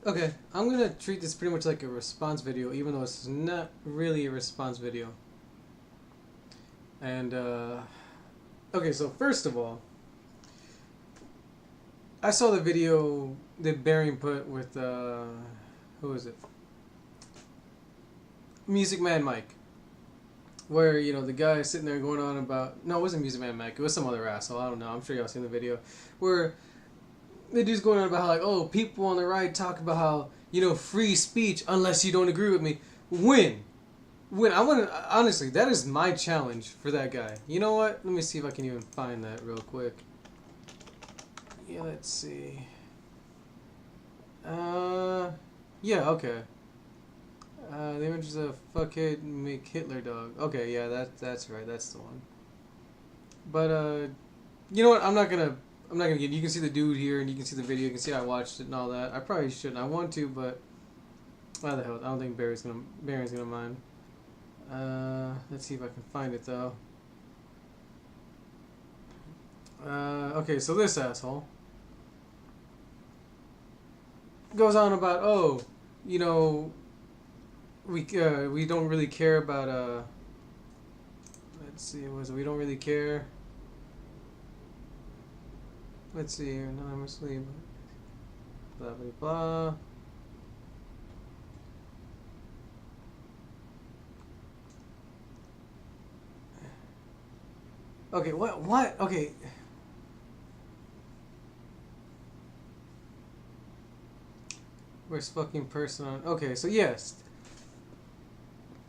Okay, I'm gonna treat this pretty much like a response video, even though it's not really a response video. And, okay, so first of all, I saw the video that Baring put with, who is it? Music Man Mike. Where, the guy is sitting there going on about. No, it wasn't Music Man Mike, it was some other asshole, I don't know, I'm sure y'all seen the video. Where the dude's going on about how, like, oh, people on the right talk about how, free speech unless you don't agree with me. When? I want to, honestly, that is my challenge for that guy. You know what? Let me see if I can even find that real quick. Yeah, let's see. Yeah, okay. The image is a fuckhead make Hitler dog. Okay, yeah, that's right, that's the one. But you know what? I'm not gonna get. You can see the dude here, and you can see the video. You can see I watched it and all that. I probably shouldn't. I want to, but why the hell? I don't think Barry's gonna mind. Let's see if I can find it though. Okay, so this asshole goes on about, oh, you know, we don't really care about let's see, we don't really care. Let's see here, anonymously, blah blah blah. Okay, what? Okay. Where's fucking person on? Okay, so yes.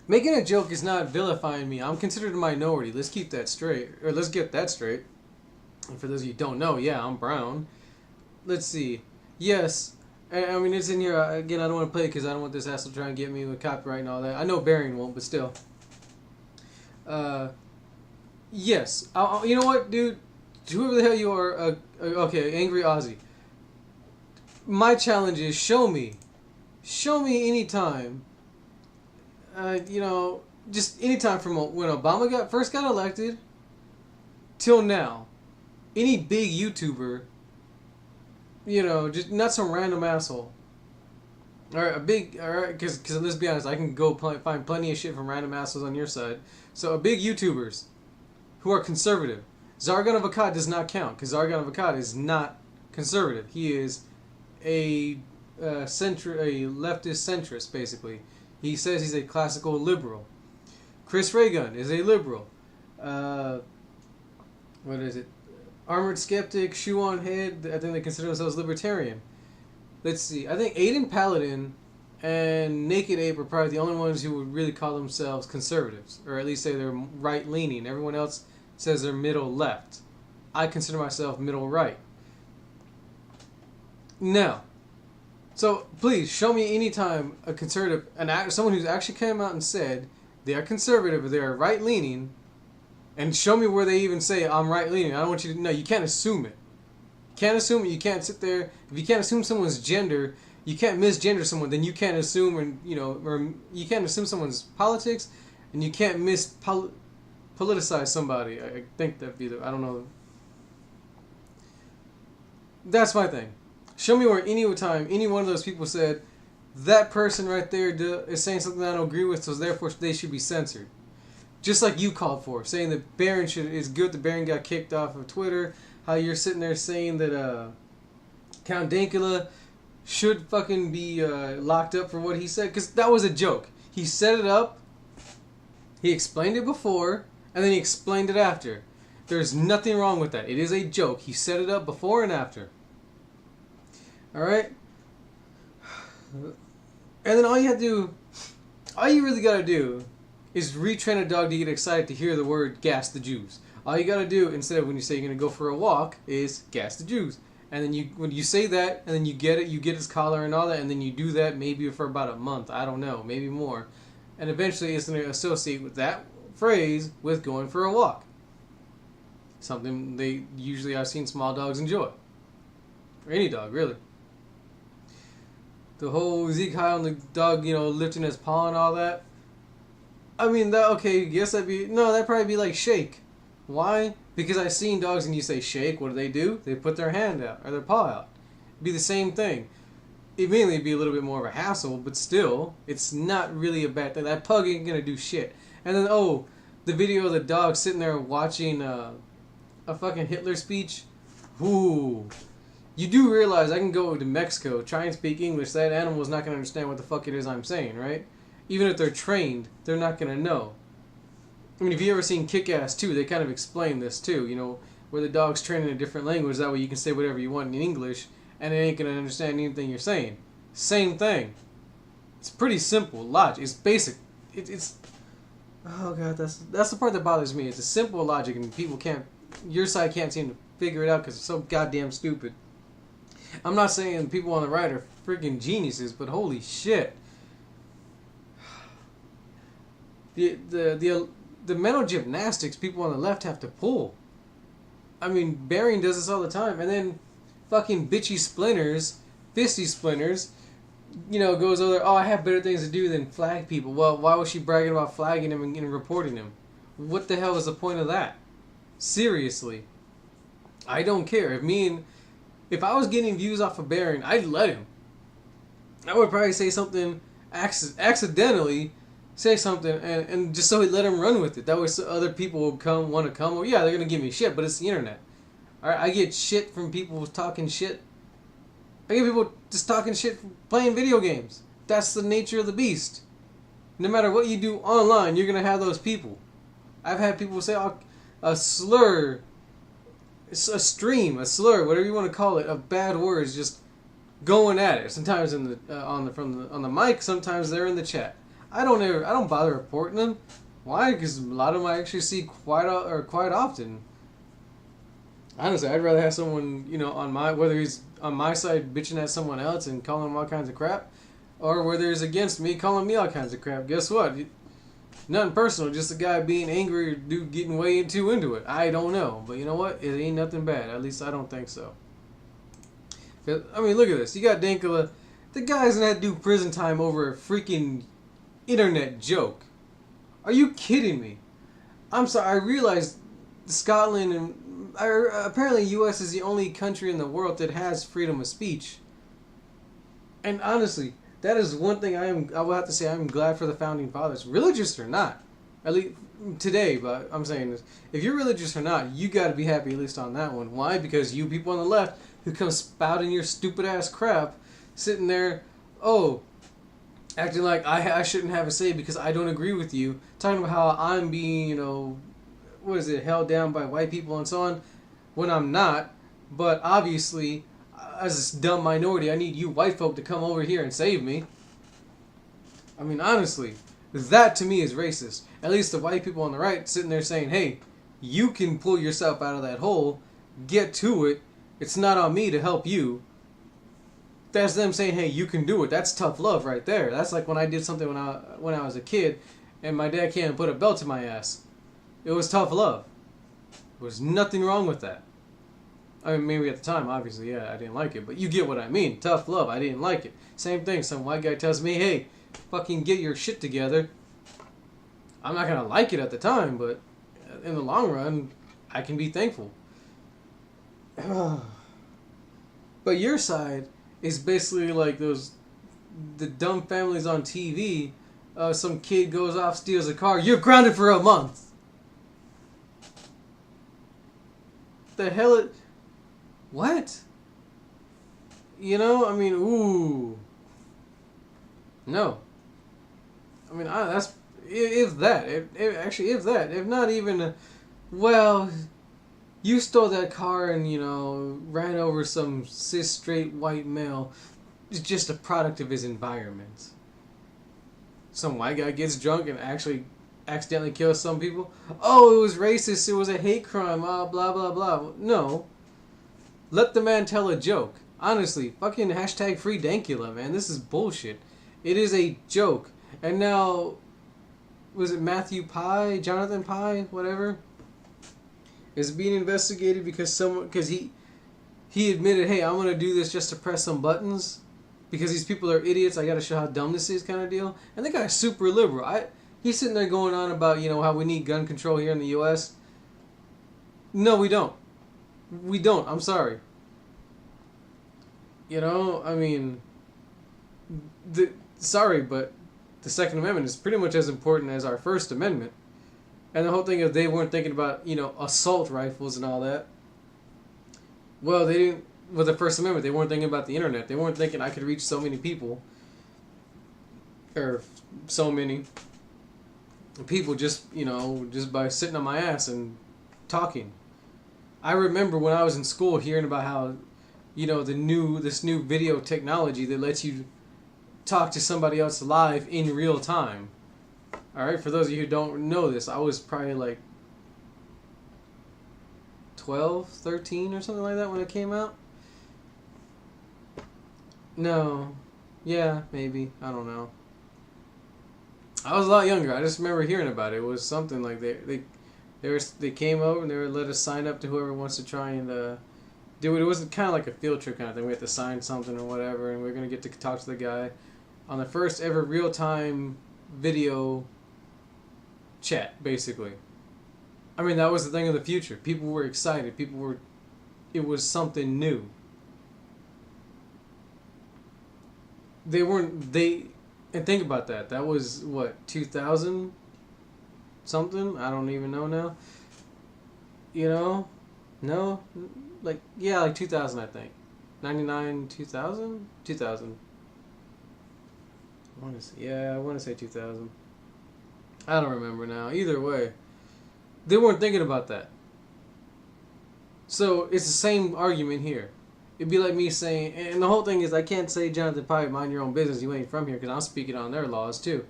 Making a joke is not vilifying me. I'm considered a minority. Let's keep that straight. Or let's get that straight. And for those of you who don't know, yeah, I'm brown. Let's see. Yes. I mean, it's in here. Again, I don't want to play it because I don't want this asshole trying to get me with copyright and all that. I know Baring won't, but still. Yes. You know what, dude? Whoever the hell you are, okay, Angry Aussie. My challenge is show me. Show me anytime. Just anytime from when Obama first got elected till now. Any big YouTuber, just not some random asshole. Alright, because let's be honest, I can go find plenty of shit from random assholes on your side. So, a big YouTubers who are conservative. Zargon of Akkad does not count, because Zargon of Akkad is not conservative. He is a leftist centrist, basically. He says he's a classical liberal. Chris Raygun is a liberal. What is it? Armored Skeptic, Shoe on Head, I think they consider themselves libertarian. Let's see. I think Aiden Paladin and Naked Ape are probably the only ones who would really call themselves conservatives, or at least say they're right-leaning. Everyone else says they're middle-left. I consider myself middle-right. Now, so please show me anytime a conservative, someone who's actually came out and said they are conservative or they are right-leaning, and show me where they even say I'm right-leaning. I don't want you to know. You can't assume it. You can't assume it. You can't sit there. If you can't assume someone's gender, you can't misgender someone. Then you can't assume, or you can't assume someone's politics, and you can't politicize somebody. I think that'd be I don't know. That's my thing. Show me where any one of those people said that person right there is saying something I don't agree with, so therefore they should be censored. Just like you called for, saying that Barron is good that Barron got kicked off of Twitter. How you're sitting there saying that Count Dankula should fucking be locked up for what he said, because that was a joke. He set it up, he explained it before, and then he explained it after. There's nothing wrong with that. It is a joke. He set it up before and after. Alright? And then all you really gotta do is retrain a dog to get excited to hear the word gas the Jews. All you gotta do, instead of when you say you're gonna go for a walk, is gas the Jews. And then when you say that, and then you get his collar and all that, and then you do that maybe for about a month, I don't know, maybe more. And eventually it's gonna associate with that phrase with going for a walk. Something I've seen small dogs enjoy. Or any dog, really. The whole Zeke High on the dog, lifting his paw and all that. I mean, that'd probably be like shake. Why? Because I've seen dogs and you say shake, what do? They put their hand out, or their paw out. It'd be the same thing. Immediately it'd be a little bit more of a hassle, but still, it's not really a bad thing. That pug ain't gonna do shit. And then, oh, the video of the dog sitting there watching a fucking Hitler speech. Ooh. You do realize I can go to Mexico, try and speak English, that animal's not gonna understand what the fuck it is I'm saying, right? Even if they're trained, they're not gonna know. I mean, if you ever seen Kick-Ass 2, they kind of explain this too, you know, where the dog's trained in a different language, that way you can say whatever you want in English, and it ain't gonna understand anything you're saying. Same thing. It's pretty simple logic. It's basic. It's oh god, that's the part that bothers me. It's a simple logic, and people can't. Your side can't seem to figure it out because it's so goddamn stupid. I'm not saying people on the right are freaking geniuses, but holy shit. The mental gymnastics people on the left have to pull. I mean, Baring does this all the time, and then fucking bitchy Splinters, Fisty Splinters, you know, goes over there, oh, I have better things to do than flag people. Well, why was she bragging about flagging him and reporting him? What the hell is the point of that? Seriously. I don't care. If I was getting views off of Baring, I'd let him. I would probably say something accidentally, say something, and just so he'd let him run with it. That way so other people will want to come. Well, yeah, they're going to give me shit, but it's the internet. Alright, I get shit from people talking shit. I get people just talking shit from playing video games. That's the nature of the beast. No matter what you do online, you're going to have those people. I've had people say, oh, a slur, a slur, whatever you want to call it, of bad words, just going at it. Sometimes in the on the mic, sometimes they're in the chat. I don't bother reporting them. Why? Because a lot of them I actually see quite often. Honestly, I'd rather have someone, you know, whether he's on my side bitching at someone else and calling them all kinds of crap, or whether he's against me calling me all kinds of crap. Guess what? Nothing personal, just a guy being angry or dude getting way too into it. I don't know, but you know what? It ain't nothing bad. At least I don't think so. I mean, look at this. You got Dankula. The guy's gonna have to do prison time over a freaking internet joke. Are you kidding me? I'm sorry. I realize Scotland and apparently U.S. is the only country in the world that has freedom of speech. And honestly, that is one thing I will have to say I'm glad for the founding fathers, religious or not. At least today, but I'm saying this: if you're religious or not, you got to be happy at least on that one. Why? Because you people on the left who come spouting your stupid ass crap, sitting there, acting like I shouldn't have a say because I don't agree with you, talking about how I'm being, you know, held down by white people and so on, when I'm not. But obviously, as a dumb minority, I need you white folk to come over here and save me. I mean, honestly, that to me is racist. At least the white people on the right sitting there saying, hey, you can pull yourself out of that hole, get to it, it's not on me to help you. That's them saying, hey, you can do it. That's tough love right there. That's like when I did something when I was a kid and my dad came and put a belt to my ass. It was tough love. There was nothing wrong with that. I mean, maybe at the time, obviously, yeah, I didn't like it. But you get what I mean. Tough love. I didn't like it. Same thing. Some white guy tells me, hey, fucking get your shit together. I'm not going to like it at the time, but in the long run, I can be thankful. But your side is basically like the dumb families on TV. Some kid goes off, steals a car. You're grounded for a month. The hell what? You know, I mean, ooh. No. I mean, that's if that. If not even, well, you stole that car and, you know, ran over some cis straight white male. It's just a product of his environment. Some white guy gets drunk and actually accidentally kills some people. Oh, it was racist. It was a hate crime. Blah, blah, blah. No. Let the man tell a joke. Honestly, fucking hashtag free Dankula, man. This is bullshit. It is a joke. And now, was it Matthew Pye? Jonathan Pye? Whatever? Is being investigated because he admitted, hey, I'm going to do this just to press some buttons. Because these people are idiots. I got to show how dumb this is kind of deal. And the guy's super liberal. He's sitting there going on about, you know, how we need gun control here in the U.S. No, we don't. We don't. I'm sorry. You know, I mean, Sorry, but the Second Amendment is pretty much as important as our First Amendment. And the whole thing is they weren't thinking about, assault rifles and all that. Well, they didn't. With the First Amendment, they weren't thinking about the internet. They weren't thinking I could reach so many people. Or so many people just by sitting on my ass and talking. I remember when I was in school hearing about how, this new video technology that lets you talk to somebody else live in real time. All right, for those of you who don't know this, I was probably like 12, 13 or something like that when it came out. No. Yeah, maybe. I don't know. I was a lot younger. I just remember hearing about it. It was something like they came over and they would let us sign up to whoever wants to try and do it. It wasn't kind of like a field trip kind of thing. We had to sign something or whatever, and we are going to get to talk to the guy on the first ever real-time video chat, basically. I mean, that was the thing of the future. People were excited. It was something new. And think about that. That was, what, 2000 something? I don't even know now. No? Like 2000, I think. 99, 2000? 2000. I want to say 2000. I don't remember now. Either way, they weren't thinking about that. So it's the same argument here. It'd be like me saying, and the whole thing is I can't say, Jonathan Pye, mind your own business, you ain't from here, because I'm speaking on their laws too.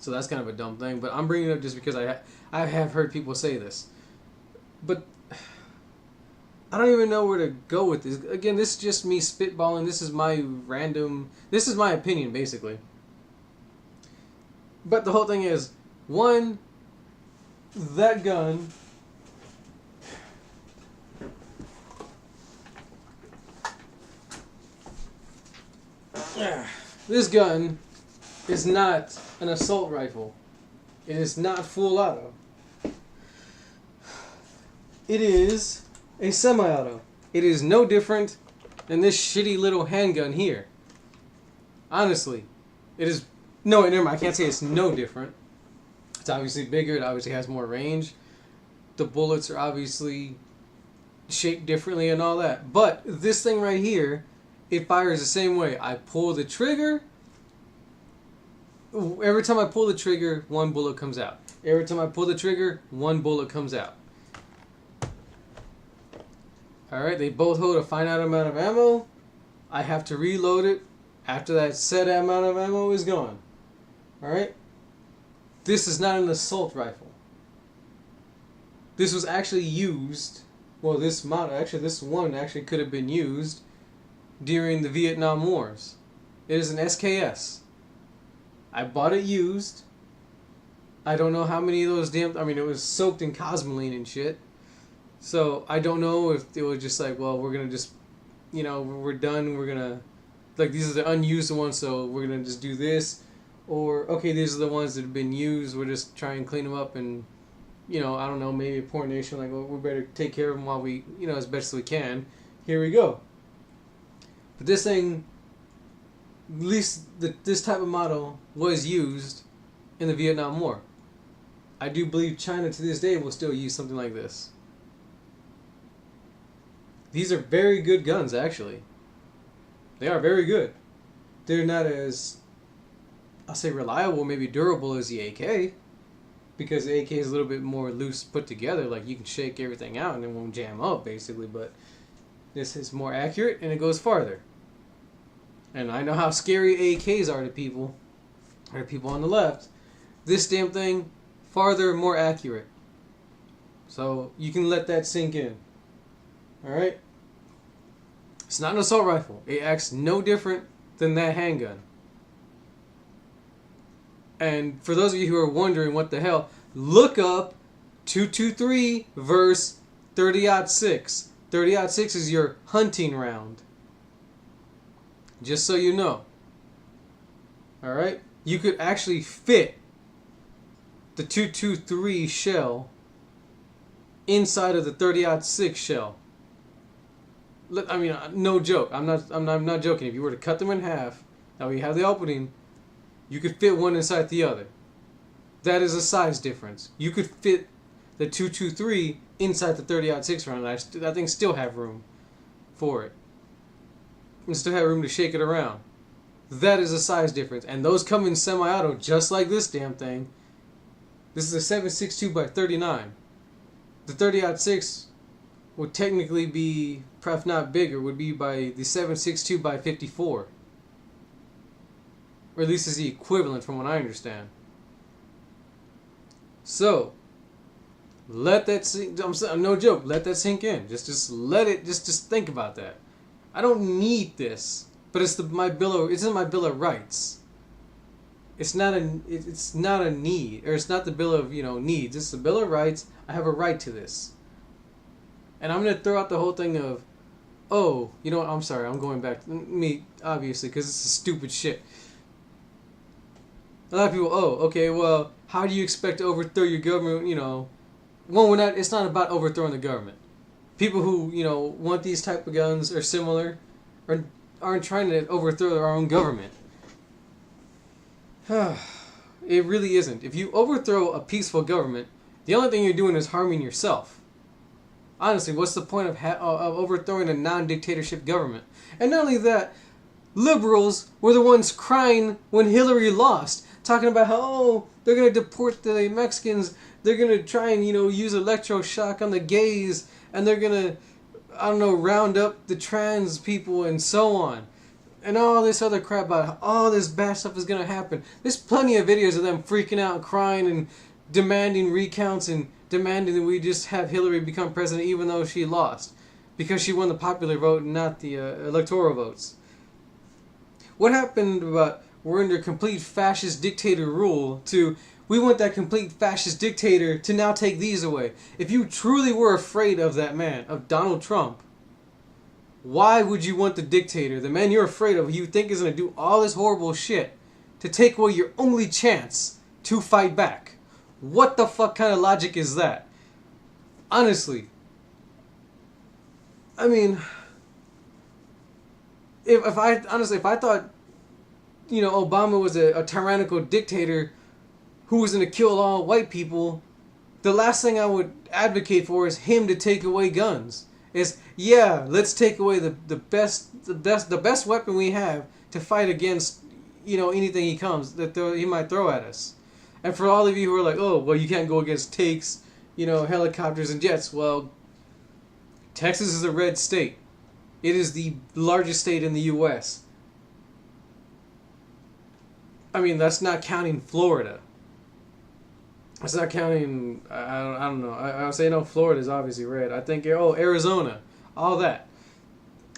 So that's kind of a dumb thing, but I'm bringing it up just because I have heard people say this. But I don't even know where to go with this. Again, this is just me spitballing. This is my opinion, basically. But the whole thing is, one, that gun... This gun is not an assault rifle. It is not full auto. It is a semi-auto. It is no different than this shitty little handgun here. Honestly. It is... No, never mind. I can't say it's no different. It's obviously bigger. It obviously has more range. The bullets are obviously shaped differently and all that. But this thing right here... It fires the same way. I pull the trigger. Every time I pull the trigger, one bullet comes out. Every time I pull the trigger, one bullet comes out. Alright, they both hold a finite amount of ammo. I have to reload it after that set amount of ammo is gone. Alright? This is not an assault rifle. This was actually used. Well, this one actually could have been used during the Vietnam Wars. It is an SKS. I bought it used. I don't know how many of those it was soaked in cosmoline and shit. So I don't know if it was just like, well, we're gonna just, we're done. We're gonna, like, these are the unused ones, so we're gonna just do this. Or, okay, these are the ones that have been used. We'll just try and clean them up and, I don't know, maybe a poor nation, like, well, we better take care of them while we, as best as we can. Here we go. But this thing, at least this type of model was used in the Vietnam War. I do believe China to this day will still use something like this. These are very good guns, actually. They are very good. They're not as, I'll say, reliable, maybe durable as the AK. Because the AK is a little bit more loose put together. Like, you can shake everything out and it won't jam up, basically. But this is more accurate and it goes farther. And I know how scary AKs are to people. Or to people on the left. This damn thing, farther, more accurate. So you can let that sink in. Alright? It's not an assault rifle. It acts no different than that handgun. And for those of you who are wondering what the hell, look up 223 verse 30-06. 30-06 is your hunting round. Just so you know. Alright? You could actually fit the 223 shell inside of the 30-06 shell. Look, no joke. I'm not joking. If you were to cut them in half, Now we have the opening. You could fit one inside the other. That is a size difference. You could fit the 223 inside the 30-06 round. I think still have room for it. And still have room to shake it around. That is a size difference. And those come in semi-auto just like this damn thing. This is a 7.62 by 39. The 30-06 would technically be, perhaps not bigger, would be by the 7.62 by 54. Or at least is the equivalent from what I understand. So, let that sink, no joke, let that sink in. Just let it, just think about that. I don't need this, but it's in my Bill of Rights. It's not a need, or it's not the Bill of, needs. It's the Bill of Rights. I have a right to this. And I'm going to throw out the whole thing of, oh, you know what, I'm sorry, I'm going back to me, obviously, because it's stupid shit. A lot of people, oh, okay, well, how do you expect to overthrow your government, Well, it's not about overthrowing the government. People who, want these type of guns or similar aren't trying to overthrow our own government. It really isn't. If you overthrow a peaceful government, the only thing you're doing is harming yourself. Honestly, what's the point of overthrowing a non-dictatorship government? And not only that, liberals were the ones crying when Hillary lost, talking about how, oh, they're going to deport the Mexicans, they're going to try and, use electroshock on the gays, and they're going to, round up the trans people and so on. And all this other crap about how all this bad stuff is going to happen. There's plenty of videos of them freaking out and crying and demanding recounts and demanding that we just have Hillary become president even though she lost. Because she won the popular vote and not the electoral votes. What happened about we're under complete fascist dictator rule to we want that complete fascist dictator to now take these away? If you truly were afraid of that man, of Donald Trump, why would you want the dictator, the man you're afraid of, who you think is going to do all this horrible shit, to take away your only chance to fight back? What the fuck kind of logic is that? Honestly. I mean, if I thought, Obama was a tyrannical dictator who was going to kill all white people, the last thing I would advocate for is him to take away guns. Let's take away the best weapon we have to fight against, anything he might throw at us. And for all of you who are like, oh, well, you can't go against tanks, helicopters and jets. Well, Texas is a red state. It is the largest state in the U.S. I mean, that's not counting Florida. That's not counting, I don't know. I would say, no, Florida is obviously red. I think, Arizona, all that.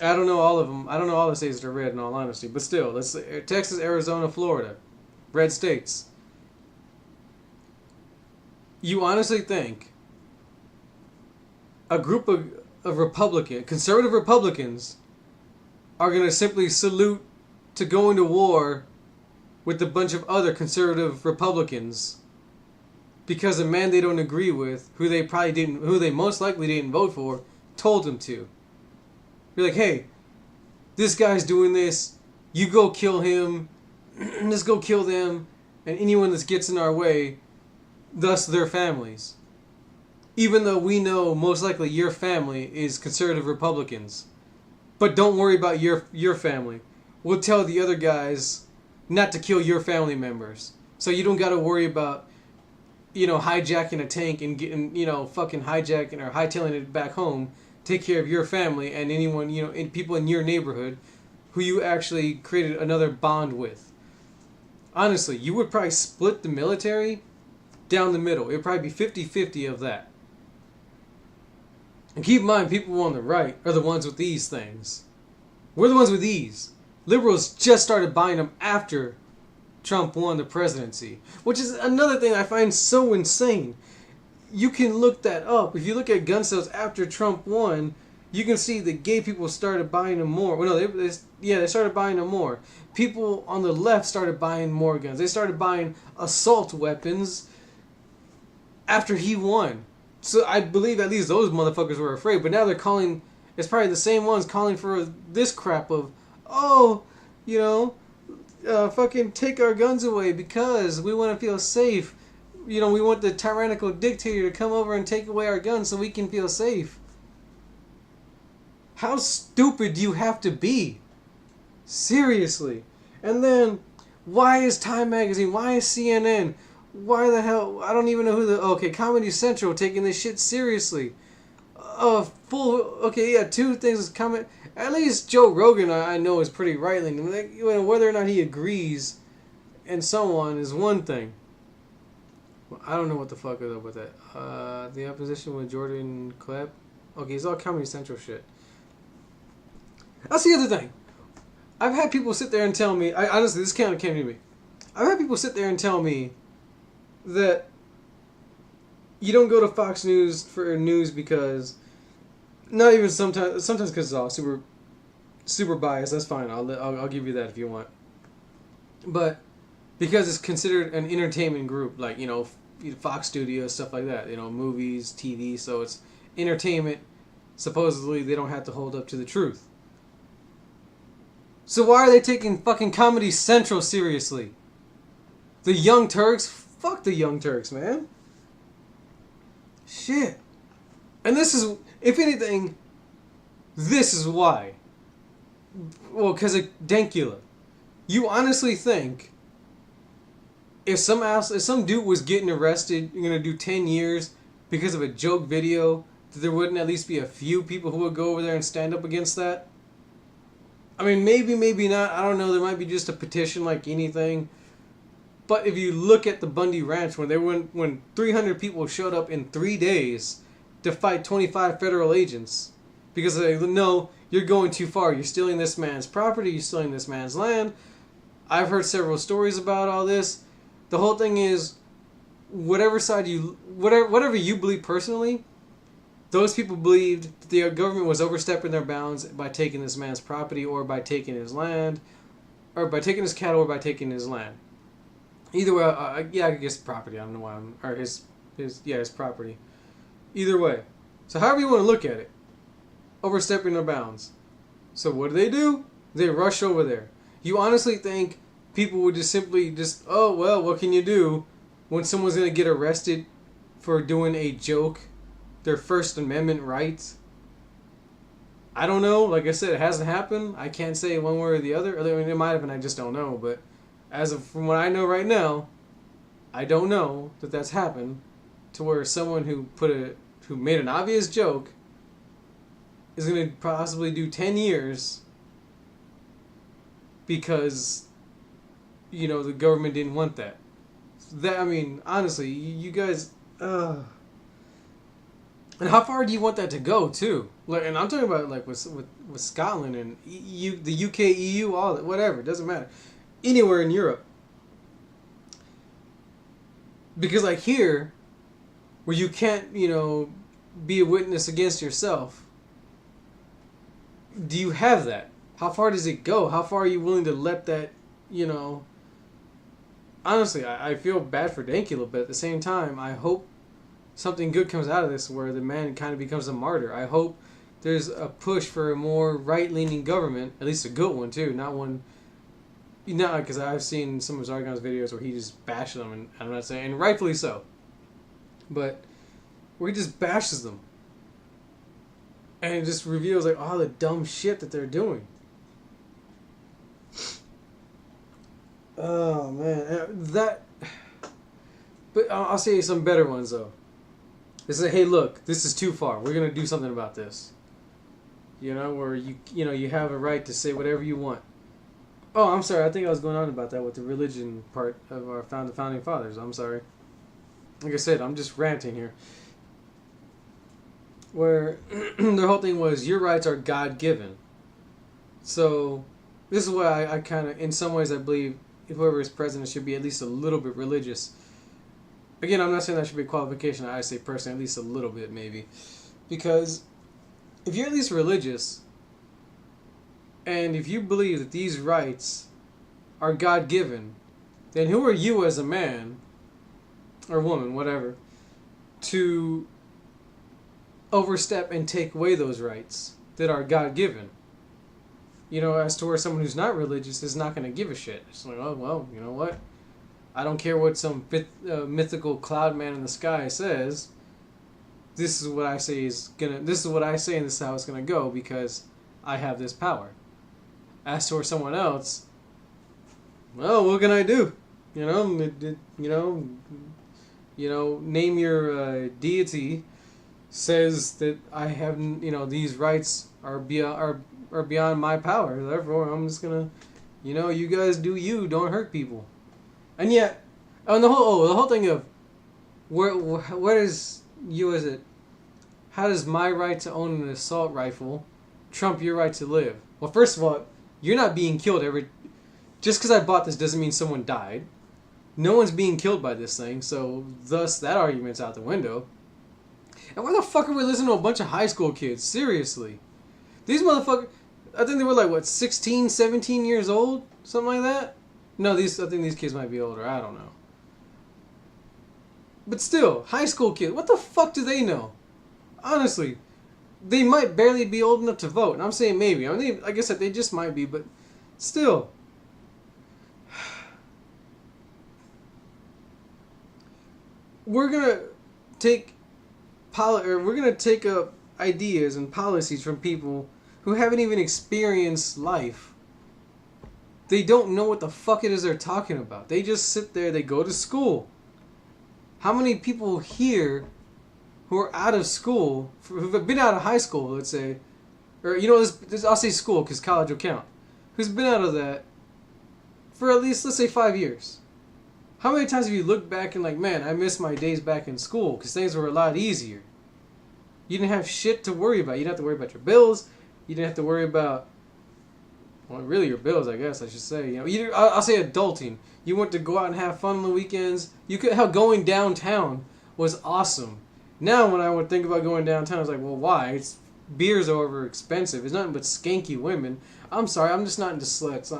I don't know all of them. I don't know all the states that are red, in all honesty. But still, let's say Texas, Arizona, Florida. Red states. You honestly think a group of conservative Republicans are going to simply salute to go into war with a bunch of other conservative Republicans because a man they don't agree with, who they most likely didn't vote for, told them to? You're like, hey, this guy's doing this, you go kill him, let's go kill them, and anyone that gets in our way, thus their families. Even though we know most likely your family is conservative Republicans. But don't worry about your family. We'll tell the other guys not to kill your family members. So you don't got to worry about, hijacking a tank and getting, fucking hijacking or hightailing it back home. Take care of your family and anyone, and people in your neighborhood who you actually created another bond with. Honestly, you would probably split the military down the middle. It would probably be 50-50 of that. And keep in mind, people on the right are the ones with these things. We're the ones with these. Liberals just started buying them after Trump won the presidency. Which is another thing I find so insane. You can look that up. If you look at gun sales after Trump won, you can see that gay people started buying them more. Well, no, they started buying them more. People on the left started buying more guns. They started buying assault weapons after he won. So I believe at least those motherfuckers were afraid. But now they're calling, it's probably the same ones calling for this crap of, oh, fucking take our guns away because we want to feel safe. You know, we want the tyrannical dictator to come over and take away our guns so we can feel safe. How stupid do you have to be? Seriously. And then, why is Time Magazine? Why is CNN? Why the hell? I don't even know who the... Okay, Comedy Central taking this shit seriously. Okay, yeah, two things coming. At least Joe Rogan, I know, is pretty right-leaning. Like, whether or not he agrees and so on is one thing. Well, I don't know what the fuck is up with that. The opposition with Jordan Kleb. Okay, it's all Comedy Central shit. That's the other thing. I've had people sit there and tell me... honestly, this kind of came to me. I've had people sit there and tell me that you don't go to Fox News for news because... Not even sometimes because it's all super biased. That's fine. I'll give you that if you want. But because it's considered an entertainment group, like, Fox Studios, stuff like that, movies, TV, so it's entertainment. Supposedly they don't have to hold up to the truth. So why are they taking fucking Comedy Central seriously? The Young Turks? Fuck the Young Turks, man. Shit. And this is, if anything, this is why. Well, because of Dankula. You honestly think if some dude was getting arrested, you're gonna do 10 years because of a joke video, that there wouldn't at least be a few people who would go over there and stand up against that? I mean, maybe not. I don't know. There might be just a petition like anything. But if you look at the Bundy Ranch, when 300 people showed up in 3 days to fight 25 federal agents because they know you're going too far. You're stealing this man's property. You're stealing this man's land. I've heard several stories about all this. The whole thing is, whatever you believe personally, those people believed that the government was overstepping their bounds by taking this man's property or by taking his land, or by taking his cattle or by taking his land. Either way, I guess property. I don't know why his property. Either way. So however you want to look at it, overstepping their bounds. So what do? They rush over there. You honestly think people would just simply oh, well, what can you do when someone's going to get arrested for doing a joke, their First Amendment rights? I don't know. Like I said, it hasn't happened. I can't say one way or the other. I mean, it might have, and I just don't know. But from what I know right now, I don't know that that's happened to where someone who made an obvious joke is going to possibly do 10 years because, the government didn't want that. I mean, honestly, you guys... And how far do you want that to go, too? Like, and I'm talking about, like, with Scotland and the UK, EU, all that, whatever, it doesn't matter. Anywhere in Europe. Because, like, here, where you can't, be a witness against yourself, do you have that? How far does it go? How far are you willing to let that, Honestly, I feel bad for Dankula, but at the same time, I hope something good comes out of this where the man kind of becomes a martyr. I hope there's a push for a more right-leaning government, at least a good one, too, not one... because I've seen some of Zargon's videos where he just bashes them, and I'm not saying... And rightfully so. But where he just bashes them. And it just reveals, like, all the dumb shit that they're doing. Oh, man. But I'll say some better ones, though. They say, hey, look, this is too far. We're going to do something about this. Where you have a right to say whatever you want. Oh, I'm sorry. I think I was going on about that with the religion part of our founding fathers. I'm sorry. Like I said, I'm just ranting here. Where the whole thing was, your rights are God-given. So, this is why I kind of, in some ways, I believe whoever is president should be at least a little bit religious. Again, I'm not saying that should be a qualification. I say personally, at least a little bit, maybe. Because if you're at least religious, and if you believe that these rights are God-given, then who are you as a man, or woman, whatever, to overstep and take away those rights that are God-given? as to where someone who's not religious is not going to give a shit. It's like, oh, well, you know what? I don't care what some mythical cloud man in the sky says. This is what I say this is what I say, and this is how it's gonna go because I have this power. As for someone else, well, what can I do? Name your deity says that I have, these rights are beyond my power. Therefore, I'm just gonna, you guys do you. Don't hurt people. And yet, the whole thing of where is you as it? How does my right to own an assault rifle trump your right to live? Well, first of all, you're not being killed just because I bought this doesn't mean someone died. No one's being killed by this thing, so thus that argument's out the window. And why the fuck are we listening to a bunch of high school kids? Seriously. These motherfuckers, I think they were like, 16, 17 years old? Something like that? No, I think these kids might be older. I don't know. But still, high school kids, what the fuck do they know? Honestly, they might barely be old enough to vote. And I'm saying maybe. I mean, like I said, they just might be, but still. We're gonna take up ideas and policies from people who haven't even experienced life. They don't know what the fuck it is they're talking about. They just sit there, they go to school. How many people here who are out of school, who've been out of high school, let's say, or I'll say school because college will count, who's been out of that for at least, let's say, 5 years? How many times have you looked back and like, man, I miss my days back in school because things were a lot easier. You didn't have shit to worry about. You didn't have to worry about your bills. You didn't have to worry about, well, really your bills, I guess I should say. I'll say adulting. You went to go out and have fun on the weekends. Going downtown was awesome. Now when I would think about going downtown, I was like, well, why? Beers are over expensive. It's nothing but skanky women. I'm sorry, I'm just not into sluts.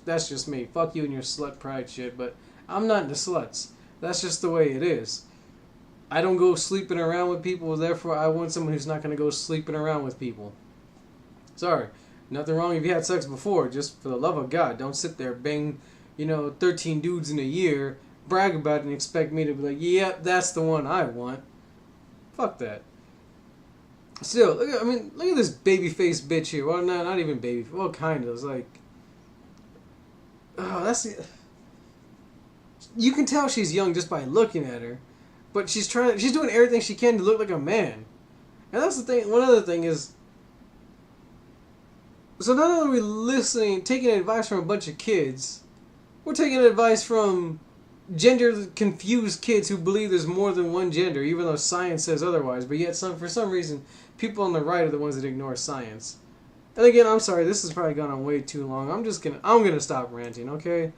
That's just me. Fuck you and your slut pride shit, but I'm not into sluts. That's just the way it is. I don't go sleeping around with people, therefore I want someone who's not going to go sleeping around with people. Sorry. Nothing wrong if you had sex before. Just for the love of God, don't sit there bang, 13 dudes in a year, brag about it and expect me to be like, yep, that's the one I want. Fuck that. Still, look at this baby face bitch here. Well, not even baby. Well, kind of. It's like, you can tell she's young just by looking at her, but she's doing everything she can to look like a man. And that's the thing. One other thing is, so not only are we taking advice from a bunch of kids, we're taking advice from gender-confused kids who believe there's more than one gender, even though science says otherwise. But yet, for some reason, people on the right are the ones that ignore science. And again, I'm sorry, this has probably gone on way too long. I'm gonna stop ranting, okay?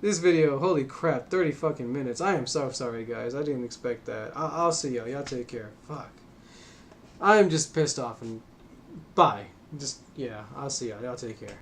This video, holy crap, 30 fucking minutes. I am so sorry, guys. I didn't expect that. I'll see y'all. Y'all take care. Fuck. I'm just pissed off and bye. I'll see y'all. Y'all take care.